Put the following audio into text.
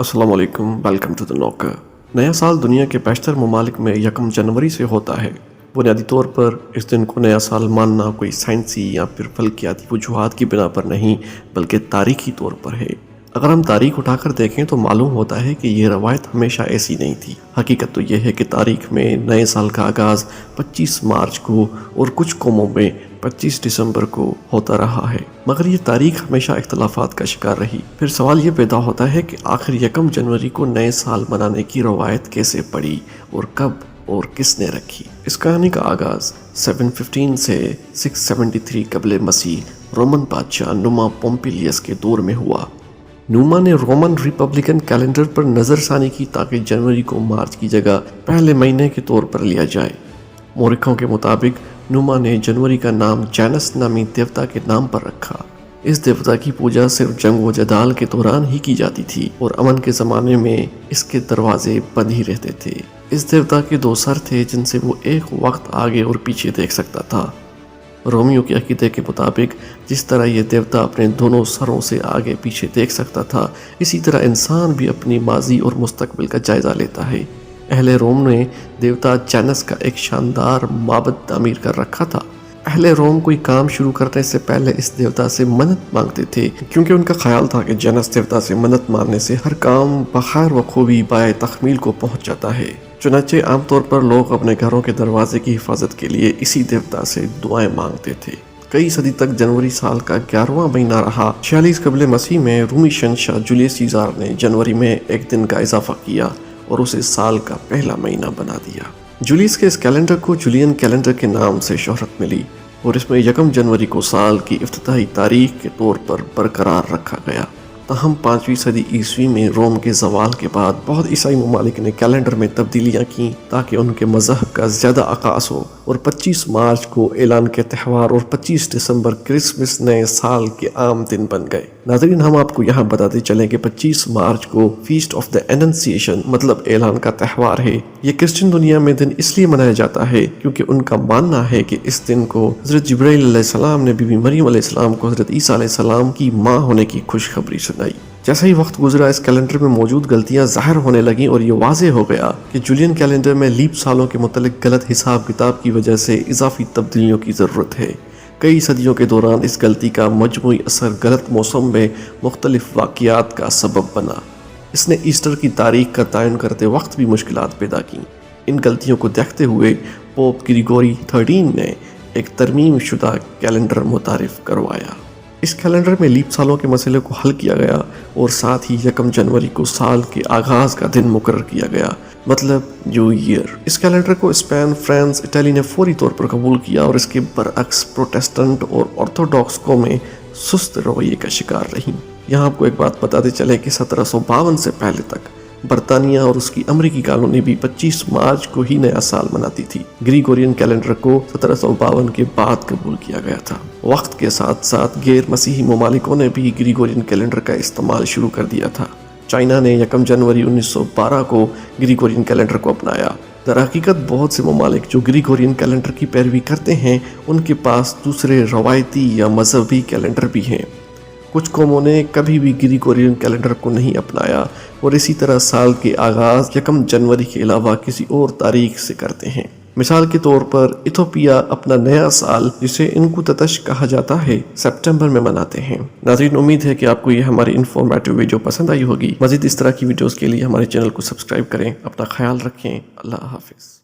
अस्सलाम वालेकुम, welcome to the knocker. नया साल दुनिया के बेशतर ममालिक में 1 जनवरी से होता है। बुनियादी तौर पर इस दिन को नया साल मानना कोई साइंसी या फिर फल्कियाती वजूहात की बिना पर नहीं बल्कि तारीखी तौर पर है। अगर हम तारीख उठाकर देखें तो मालूम होता है कि ये रवायत हमेशा ऐसी नहीं थी। हकीकत तो यह है कि तारीख में नए साल का आगाज़ 25 मार्च को और कुछ कौमों में 25 दिसंबर को होता रहा है, मगर ये तारीख हमेशा इख्तलाफात का शिकार रही। फिर सवाल ये पैदा होता है कि आखिर 1 जनवरी को नए साल मनाने की रवायत कैसे पड़ी और कब और किसने रखी। इस कहानी का आगाज़ 715 से 673 कबल मसीह रोमन बादशाह नुमा पोम्पिलियस के दौर में हुआ। नुमा ने रोमन रिपब्लिकन कैलेंडर पर नज़रसानी की ताकि जनवरी को मार्च की जगह पहले महीने के तौर पर लिया जाए। मौरिखों के मुताबिक नुमा ने जनवरी का नाम जैनस नामी देवता के नाम पर रखा। इस देवता की पूजा सिर्फ जंग व जदाल के दौरान ही की जाती थी और अमन के ज़माने में इसके दरवाजे बंद ही रहते थे। इस देवता के 2 सर थे जिनसे वो एक वक्त आगे और पीछे देख सकता था। रोमियो के अकीदे के मुताबिक जिस तरह ये देवता अपने दोनों सरों से आगे पीछे देख सकता था, इसी तरह इंसान भी अपनी माजी और मुस्तकबिल का जायज़ा लेता है। अहले रोम ने देवता जैनस का एक शानदार माबद तामीर कर रखा था। अहले रोम कोई काम शुरू करने से पहले इस देवता से मन्नत मांगते थे, क्योंकि उनका ख्याल था कि जैनस देवता से मन्नत मांगने से हर काम बखैर व खूबी बाय तकमील को पहुंच जाता है। चुनांचे आमतौर पर लोग अपने घरों के दरवाजे की हिफाजत के लिए इसी देवता से दुआएं मांगते थे। कई सदी तक जनवरी साल का 11वां महीना रहा। 46 कबल मसीह में रूमी शहंशाह जूलियस सीज़र ने जनवरी में एक दिन का इजाफा किया और उसे साल का पहला महीना बना दिया। जूलियस के इस कैलेंडर को जूलियन कैलेंडर के नाम से शोहरत मिली और इसमें 1 जनवरी को साल की इफ्तिताही तारीख के तौर पर बरकरार रखा गया। तहम 5वीं सदी ईस्वी में रोम के जवाल के बाद बहुत ईसाई ममालिक ने कैलेंडर में तब्दीलियाँ की ताकि उनके मजहब का ज़्यादा अकास हो और 25 मार्च को ऐलान के त्यौहार और 25 दिसंबर क्रिसमस नए साल के आम दिन बन गए। नाज़रीन, हम आपको यहाँ बताते चलें कि 25 मार्च को फीस्ट ऑफ द एनंसिएशन मतलब ऐलान का त्यौहार है। ये क्रिश्चियन दुनिया में दिन इसलिए मनाया जाता है क्योंकि उनका मानना है कि इस दिन को हज़रत जिब्राइल अलैहिस्सलाम ने बीबी मरियम अलैहिस्सलाम को हज़रत ईसा अलैहिस्सलाम की माँ होने की खुशखबरी सुनाई। जैसे ही वक्त गुजरा, इस कैलेंडर में मौजूद गलतियां ज़ाहिर होने लगीं और ये वाज़ेह हो गया कि जूलियन कैलेंडर में लीप सालों के मुतालिक गलत हिसाब किताब की वजह से इजाफी तब्दीलियों की ज़रूरत है। कई सदियों के दौरान इस गलती का मजमूई असर गलत मौसम में मुख्तलिफ वाक़ियात का सबब बना। इसने ईस्टर की तारीख का तयन करते वक्त भी मुश्किलात पैदा की। इन गलतियों को देखते हुए पोप ग्रिगोरी 13 ने एक तरमीम शुदा कैलेंडर मुतारिफ करवाया। इस कैलेंडर में लीप सालों के मसले को हल किया गया और साथ ही 1 जनवरी को साल के आगाज़ का दिन मुकर्रर किया गया, मतलब न्यू ईयर। इस कैलेंडर को स्पेन, फ्रांस, इटली ने फौरी तौर पर कबूल किया और इसके बरअक्स प्रोटेस्टेंट और ऑर्थोडॉक्स कौमें सुस्त रवैये का शिकार रहीं। यहाँ आपको एक बात बताते चले कि 1752 से पहले तक बरतानिया और उसकी अमरीकी कॉलोनी भी 25 मार्च को ही नया साल मनाती थी। ग्रिगोरियन कैलेंडर को 1752 के बाद कबूल किया गया था। वक्त के साथ साथ गैर मसीही ममालिकों ने भी ग्रिगोरियन कैलेंडर का इस्तेमाल शुरू कर दिया था। चाइना ने 1 जनवरी 1912 को ग्रिगोरियन कैलेंडर को अपनाया। दरहकीकत बहुत से ममालिक जो ग्रिगोरियन कैलेंडर की पैरवी करते हैं, उनके पास दूसरे रवायती या मजहबी कैलेंडर भी हैं। कुछ कौमों ने कभी भी ग्रिगोरियन कैलेंडर को नहीं अपनाया और इसी तरह साल के आगाज़ 1 जनवरी के अलावा किसी और तारीख से करते हैं। मिसाल के तौर पर इथोपिया अपना नया साल, जिसे इनकुततश कहा जाता है, सितंबर में मनाते हैं। नाज़रीन, उम्मीद है कि आपको ये हमारी इन्फॉर्मेटिव वीडियो पसंद आई होगी। मज़ीद इस तरह की वीडियोज़ के लिए हमारे चैनल को सब्सक्राइब करें। अपना ख्याल रखें। अल्लाह हाफिज़।